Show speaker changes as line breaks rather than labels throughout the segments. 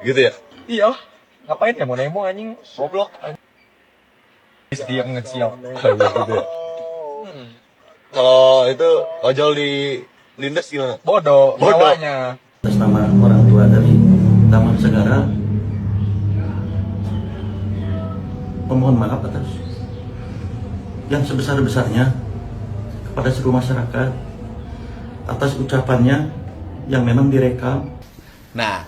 Gitu ya?
Iya. Ngapain ya mau nemo anjing goblok. Dia ngecil.
Kayak gitu ya. Kalau itu ojol di lindes gimana?
Bodoh,
Bodoh.
nyawanya.
Atas nama orang tua dari Taman Segara, memohon maaf atas yang sebesar-besarnya kepada seluruh masyarakat atas ucapannya yang memang direkam.
Nah,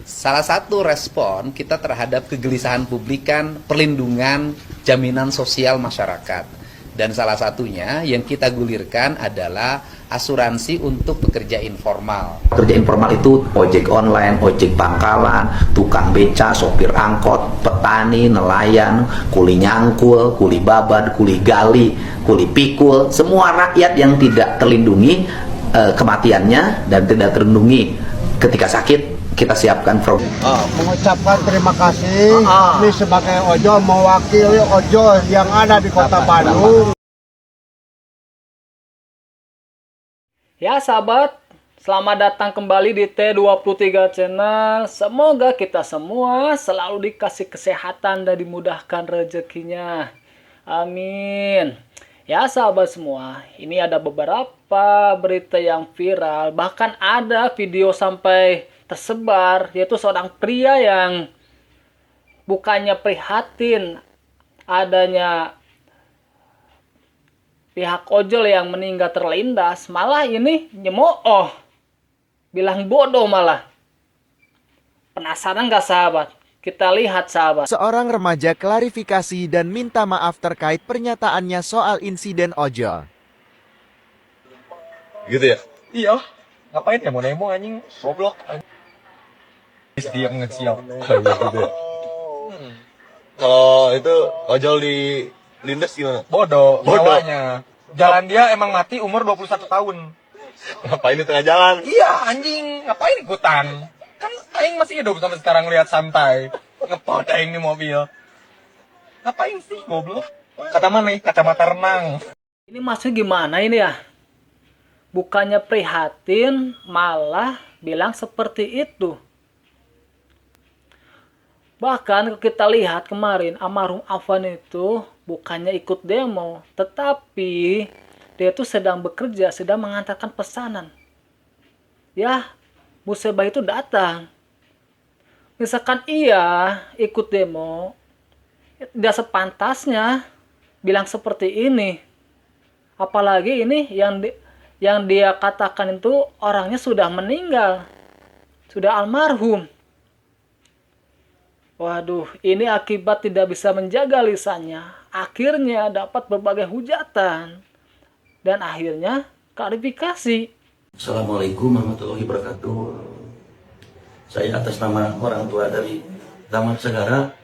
salah satu respon kita terhadap kegelisahan publik kan perlindungan jaminan sosial masyarakat. Dan salah satunya yang kita gulirkan adalah asuransi untuk pekerja informal.
Pekerja informal itu ojek online, ojek pangkalan, tukang beca, sopir angkot, petani, nelayan, kuli nyangkul, kuli babat, kuli gali, kuli pikul, semua rakyat yang tidak terlindungi kematiannya dan tidak terlindungi ketika sakit, kita siapkan program.
Mengucapkan terima kasih ini sebagai ojol mewakili ojol yang ada di Kota Bandung.
Ya sahabat, selamat datang kembali di T23 Channel. Semoga kita semua selalu dikasih kesehatan dan dimudahkan rezekinya. Amin. Ya sahabat semua, ini ada beberapa berita yang viral. Bahkan ada video sampai tersebar, yaitu seorang pria yang bukannya prihatin adanya pihak ojol yang meninggal terlindas, malah ini nyemooh, bilang bodoh malah. Penasaran gak sahabat? Kita lihat sahabat.
Seorang remaja klarifikasi dan minta maaf terkait pernyataannya soal insiden ojol.
Gitu ya?
Iya. Ngapain ya mau nemo anjing goblok. Dia ngecil.
Kayak gitu ya. Kalau itu ojol di lindes gimana?
Bodoh,
Bodoh.
nyawanya. Jalan dia emang mati umur 21 tahun.
Ngapain di tengah jalan?
Iya anjing, ngapain ikutan? Kan aing masih hidup sampai sekarang lihat santai. Ngepot aing di mobil. Ngapain sih goblok? Kata mana nih? Kacamata renang.
Ini maksudnya gimana ini ya? Bukannya prihatin, malah bilang seperti itu. Bahkan kita lihat kemarin almarhum Afwan itu bukannya ikut demo, tetapi dia itu sedang bekerja, sedang mengantarkan pesanan. Ya, musibah itu datang. Misalkan ia ikut demo, tidak sepantasnya bilang seperti ini. Apalagi ini yang dia katakan itu orangnya sudah meninggal, sudah almarhum. Waduh, ini akibat tidak bisa menjaga lisannya. Akhirnya dapat berbagai hujatan. Dan akhirnya klarifikasi.
Assalamualaikum warahmatullahi wabarakatuh. Saya atas nama orang tua dari Taman Segara,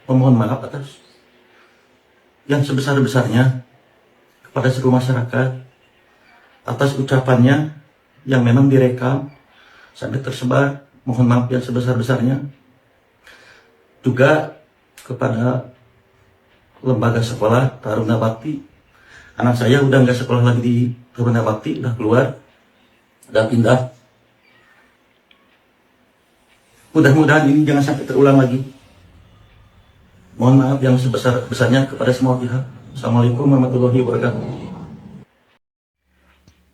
memohon maaf atas yang sebesar-besarnya kepada seluruh masyarakat atas ucapannya yang memang direkam sampai tersebar. Mohon maaf yang sebesar-besarnya. Juga kepada lembaga sekolah Taruna Bakti. Anak saya udah nggak sekolah lagi di Taruna Bakti, udah keluar, udah pindah. Mudah-mudahan ini jangan sampai terulang lagi. Mohon maaf yang sebesar-besarnya kepada semua pihak. Assalamualaikum warahmatullahi wabarakatuh.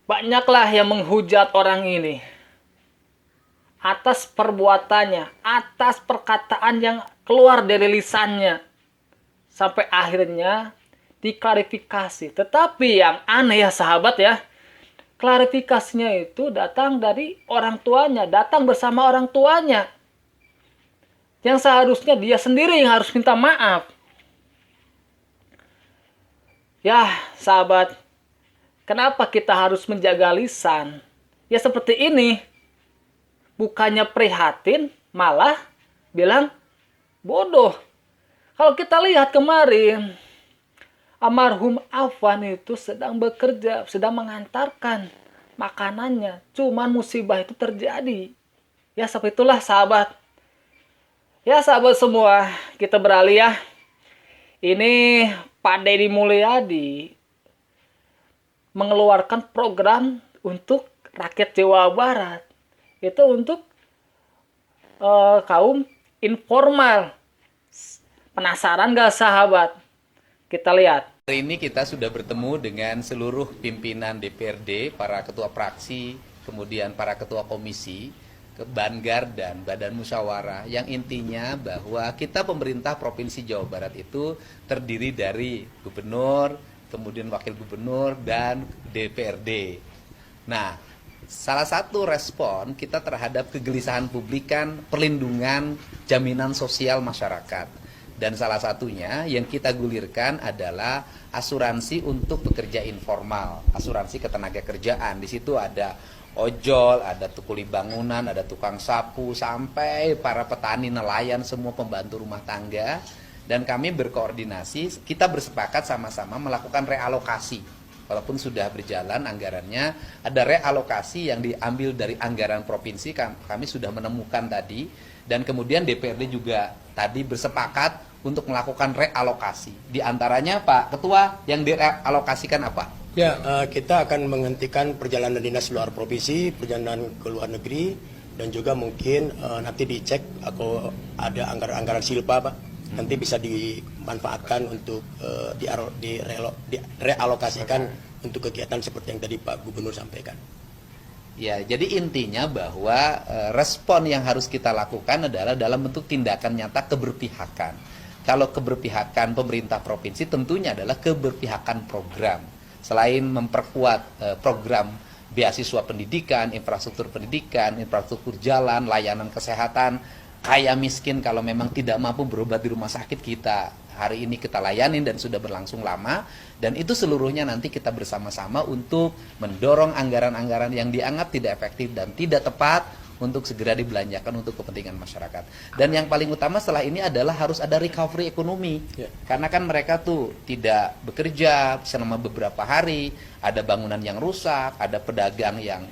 Banyaklah yang menghujat orang ini. Atas perbuatannya, atas perkataan yang keluar dari lisannya. Sampai akhirnya diklarifikasi. Tetapi yang aneh ya sahabat ya, klarifikasinya itu datang dari orang tuanya, datang bersama orang tuanya. Yang seharusnya dia sendiri yang harus minta maaf. Ya sahabat, kenapa kita harus menjaga lisan? Ya seperti ini. Bukannya prihatin, malah bilang bodoh. Kalau kita lihat kemarin, almarhum Afwan itu sedang bekerja, sedang mengantarkan makanannya. Cuman musibah itu terjadi. Ya seperti itulah sahabat. Ya sahabat semua, kita beralih ya. Ini Pak Deddy Mulyadi mengeluarkan program untuk rakyat Jawa Barat. itu untuk kaum informal. Penasaran gak sahabat? Kita lihat.
Hari ini kita sudah bertemu dengan seluruh pimpinan DPRD, para ketua fraksi, kemudian para ketua komisi, Bangar dan Badan Musyawarah, yang intinya bahwa kita pemerintah Provinsi Jawa Barat itu terdiri dari gubernur, kemudian wakil gubernur, dan DPRD. Nah, salah satu respon kita terhadap kegelisahan publik kan perlindungan jaminan sosial masyarakat. Dan salah satunya yang kita gulirkan adalah asuransi untuk pekerja informal, asuransi ketenagakerjaan. Di situ ada ojol, ada kuli bangunan, ada tukang sapu, sampai para petani, nelayan, semua pembantu rumah tangga. Dan kami berkoordinasi, kita bersepakat sama-sama melakukan realokasi. Walaupun sudah berjalan anggarannya, ada realokasi yang diambil dari anggaran provinsi, kami sudah menemukan tadi. Dan kemudian DPRD juga tadi bersepakat untuk melakukan realokasi. Di antaranya Pak Ketua, yang direalokasikan apa?
Ya, kita akan menghentikan perjalanan dinas luar provinsi, perjalanan ke luar negeri, dan juga mungkin nanti dicek kalau ada anggaran-anggaran silpa, Pak. Nanti bisa dimanfaatkan untuk direalokasikan untuk kegiatan seperti yang tadi Pak Gubernur sampaikan.
Ya, jadi intinya bahwa respon yang harus kita lakukan adalah dalam bentuk tindakan nyata keberpihakan. Kalau keberpihakan pemerintah provinsi tentunya adalah keberpihakan program. Selain memperkuat program beasiswa pendidikan, infrastruktur jalan, layanan kesehatan, kaya miskin kalau memang tidak mampu berobat di rumah sakit kita hari ini kita layanin dan sudah berlangsung lama, dan itu seluruhnya nanti kita bersama-sama untuk mendorong anggaran-anggaran yang dianggap tidak efektif dan tidak tepat untuk segera dibelanjakan untuk kepentingan masyarakat. Dan yang paling utama setelah ini adalah harus ada recovery ekonomi. Karena kan mereka tuh tidak bekerja selama beberapa hari, ada bangunan yang rusak, ada pedagang yang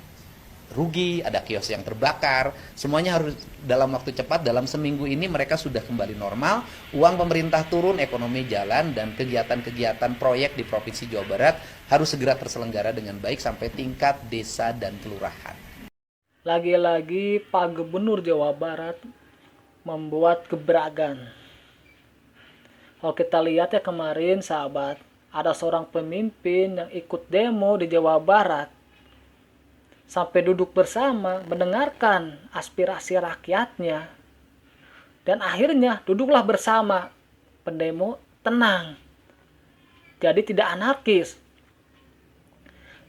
rugi, ada kios yang terbakar. Semuanya harus dalam waktu cepat, dalam seminggu ini mereka sudah kembali normal, uang pemerintah turun, ekonomi jalan, dan kegiatan-kegiatan proyek di Provinsi Jawa Barat harus segera terselenggara dengan baik sampai tingkat desa dan kelurahan.
Lagi-lagi Pak Gubernur Jawa Barat membuat gebrakan. Kalau kita lihat ya kemarin sahabat, ada seorang pemimpin yang ikut demo di Jawa Barat. Sampai duduk bersama mendengarkan aspirasi rakyatnya. Dan akhirnya duduklah bersama, pendemo tenang. Jadi tidak anarkis.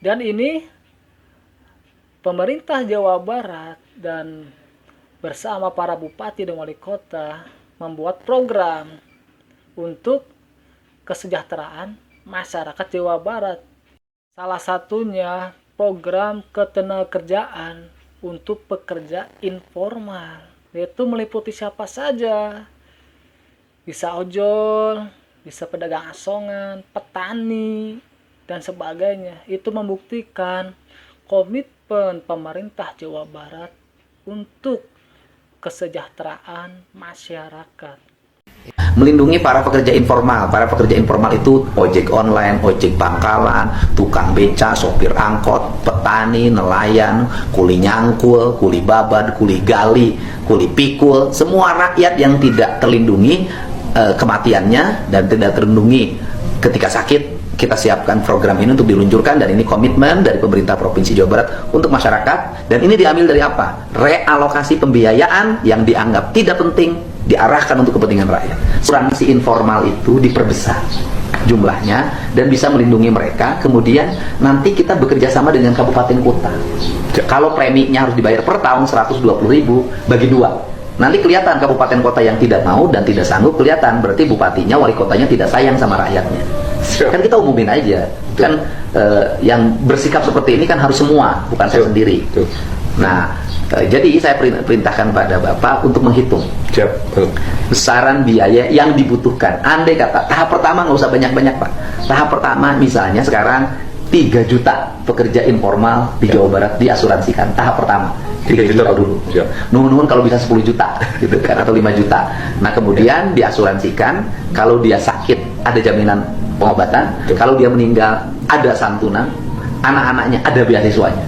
Dan ini pemerintah Jawa Barat dan bersama para bupati dan wali kota membuat program untuk kesejahteraan masyarakat Jawa Barat. Salah satunya program ketenagakerjaan untuk pekerja informal, yaitu meliputi siapa saja. Bisa ojol, bisa pedagang asongan, petani, dan sebagainya. Itu membuktikan komitmen pemerintah Jawa Barat untuk kesejahteraan masyarakat.
Melindungi para pekerja informal. Para pekerja informal itu ojek online, ojek pangkalan, tukang beca, sopir angkot, petani, nelayan, kuli nyangkul, kuli babat, kuli gali, kuli pikul. Semua rakyat yang tidak terlindungi kematiannya dan tidak terlindungi ketika sakit, kita siapkan program ini untuk diluncurkan, dan ini komitmen dari pemerintah Provinsi Jawa Barat untuk masyarakat. Dan ini diambil dari apa? Realokasi pembiayaan yang dianggap tidak penting diarahkan untuk kepentingan rakyat. Asuransi informal itu diperbesar jumlahnya dan bisa melindungi mereka. Kemudian nanti kita bekerja sama dengan kabupaten kota. Kalau preminya harus dibayar per tahun 120.000 bagi 2. Nanti kelihatan kabupaten kota yang tidak mau dan tidak sanggup, kelihatan berarti bupatinya, wali kotanya tidak sayang sama rakyatnya. Kan kita umumin aja. Kan yang bersikap seperti ini kan harus semua, bukan saya sendiri. Nah, jadi saya perintahkan pada Bapak untuk menghitung besaran biaya yang dibutuhkan. Andai kata tahap pertama nggak usah banyak-banyak, Pak. Tahap pertama misalnya sekarang 3 juta pekerja informal di Jawa Barat diasuransikan. Tahap pertama 3 juta dulu. Nuhun-nuhun kalau bisa 10 juta gitu kan, atau 5 juta. Nah, kemudian diasuransikan, kalau dia sakit ada jaminan pengobatan, kalau dia meninggal ada santunan, anak-anaknya ada beasiswanya.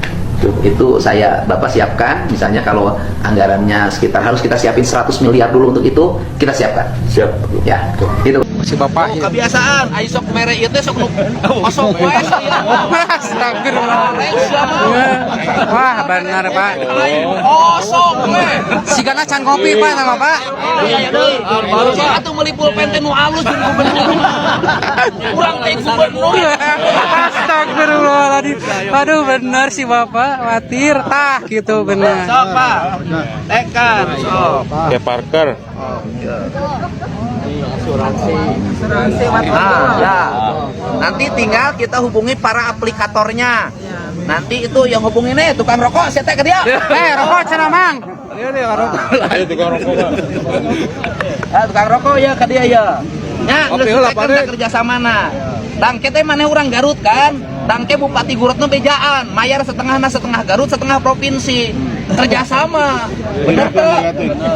Itu Bapak siapkan, misalnya kalau anggarannya sekitar harus kita siapin 100 miliar dulu untuk itu, kita siapkan.
Siap.
Ya, itu.
Si Bapak
Kebiasaan, ayo sok mere ieu teh sok nu kosong wae saya.
Astagfirullah. Wah, benar, Pak.
Kosong we.
Sigana can kopi, Pak, sama Pak.
Cek atuh meuli pulpen teh nu alus jeung gubernur. Kurang teh gubernur.
Astagfirullahaladzim. Aduh, benar si Bapak, khawatir. Tah, gitu benar.
Sok, Pak. Tekan, sok.
Kayak Parker.
Nah, ya. Nanti tinggal kita hubungi para aplikatornya. Nanti itu yang hubungin tukang rokok, saya teh ke dia.
Rokok cenah, Mang.
Ayo tukang rokok.
Tukang rokok ya ke dia ya. Nya, geus kita kerja sama na. Dangke teh maneh urang Garut kan? Dangke Bupati Garutna bejaan, mayar setengah Garut, setengah provinsi. Kerjasama. Bener tuh?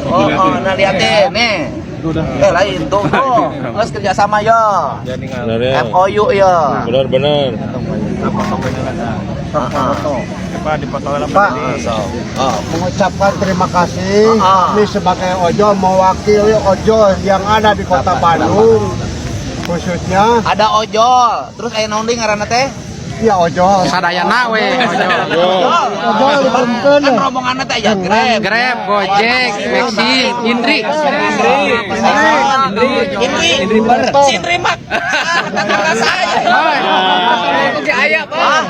Oh, nah liatin nih. Lain tuh, harus kerjasama ya. MOU ya.
Benar-benar.
Pak, mengucapkan terima kasih. Ini sebagai ojol mewakili ojol yang ada di Kota Bandung, khususnya.
Ada ojol, terus aya naon deui ngaranna teh?
Ya ojol.
Sadayana we.
Ojol
Kan rombonganna teh aya Grab.
Grab, Gojek, Maxi, Indri.
Indri mak. Saya. Aya, Pak.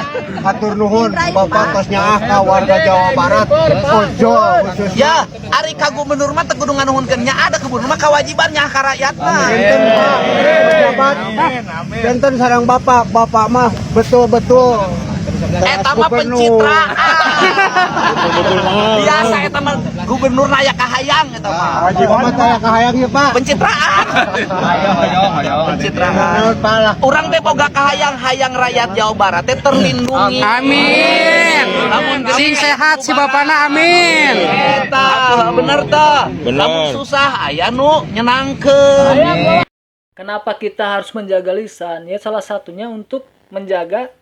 Hatur nuhun Bapak tos nyaah ka warga Jawa Barat ojol khususnya.
Ya, ari ka gubernur mah teu kudu nganuhunkeun nya ada gubernur mah kewajiban nyaah ka rakyatna.
Enten Pak, pejabat. Enten sareng Bapak mah betul-betul.
Eta mah pencitraan. Biasa eta mah gubernur aya kahayang eta mah.
Wajib amat aya kahayang ieu Pak.
Pencitraan. Pencitraan. Urang teh boga kahayang-hayang rakyat Jawa Barat teh terlindungi.
Amin. Sing sehat si Bapana, amin.
Eta bener teh. Lamun susah aya nu nyenangkeun. Kenapa kita harus menjaga lisan? Ya salah satunya untuk menjaga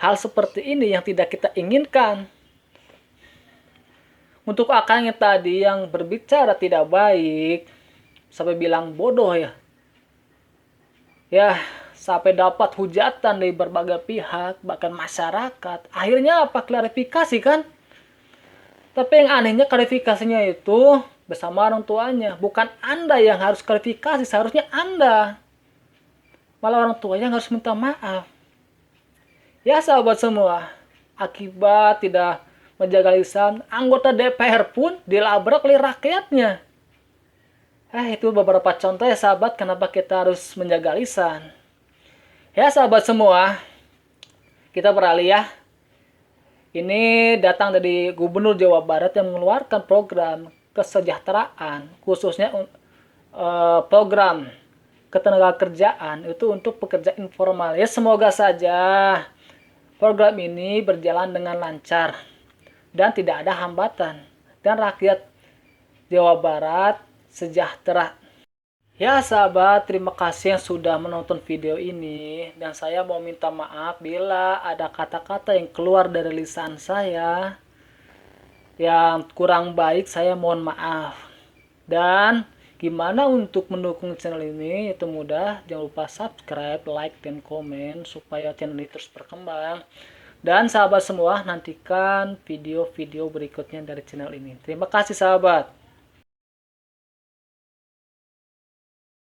hal seperti ini yang tidak kita inginkan. Untuk akangnya tadi yang berbicara tidak baik, sampai bilang bodoh ya. Ya, sampai dapat hujatan dari berbagai pihak, bahkan masyarakat. Akhirnya apa? Klarifikasi kan? Tapi yang anehnya klarifikasinya itu bersama orang tuanya. Bukan Anda yang harus klarifikasi, seharusnya Anda. Malah orang tuanya yang harus minta maaf. Ya sahabat semua, akibat tidak menjaga lisan, anggota DPR pun dilabrak oleh rakyatnya. Itu beberapa contoh ya sahabat, kenapa kita harus menjaga lisan. Ya sahabat semua, kita beralih ya. Ini datang dari Gubernur Jawa Barat yang mengeluarkan program kesejahteraan, khususnya program ketenagakerjaan itu untuk pekerja informal. Ya semoga saja program ini berjalan dengan lancar dan tidak ada hambatan dan rakyat Jawa Barat sejahtera. Ya sahabat, terima kasih yang sudah menonton video ini dan saya mau minta maaf bila ada kata-kata yang keluar dari lisan saya yang kurang baik, saya mohon maaf. Dan gimana untuk mendukung channel ini? Itu mudah, jangan lupa subscribe, like, dan komen supaya channel ini terus berkembang. Dan sahabat semua, nantikan video-video berikutnya dari channel ini. Terima kasih sahabat.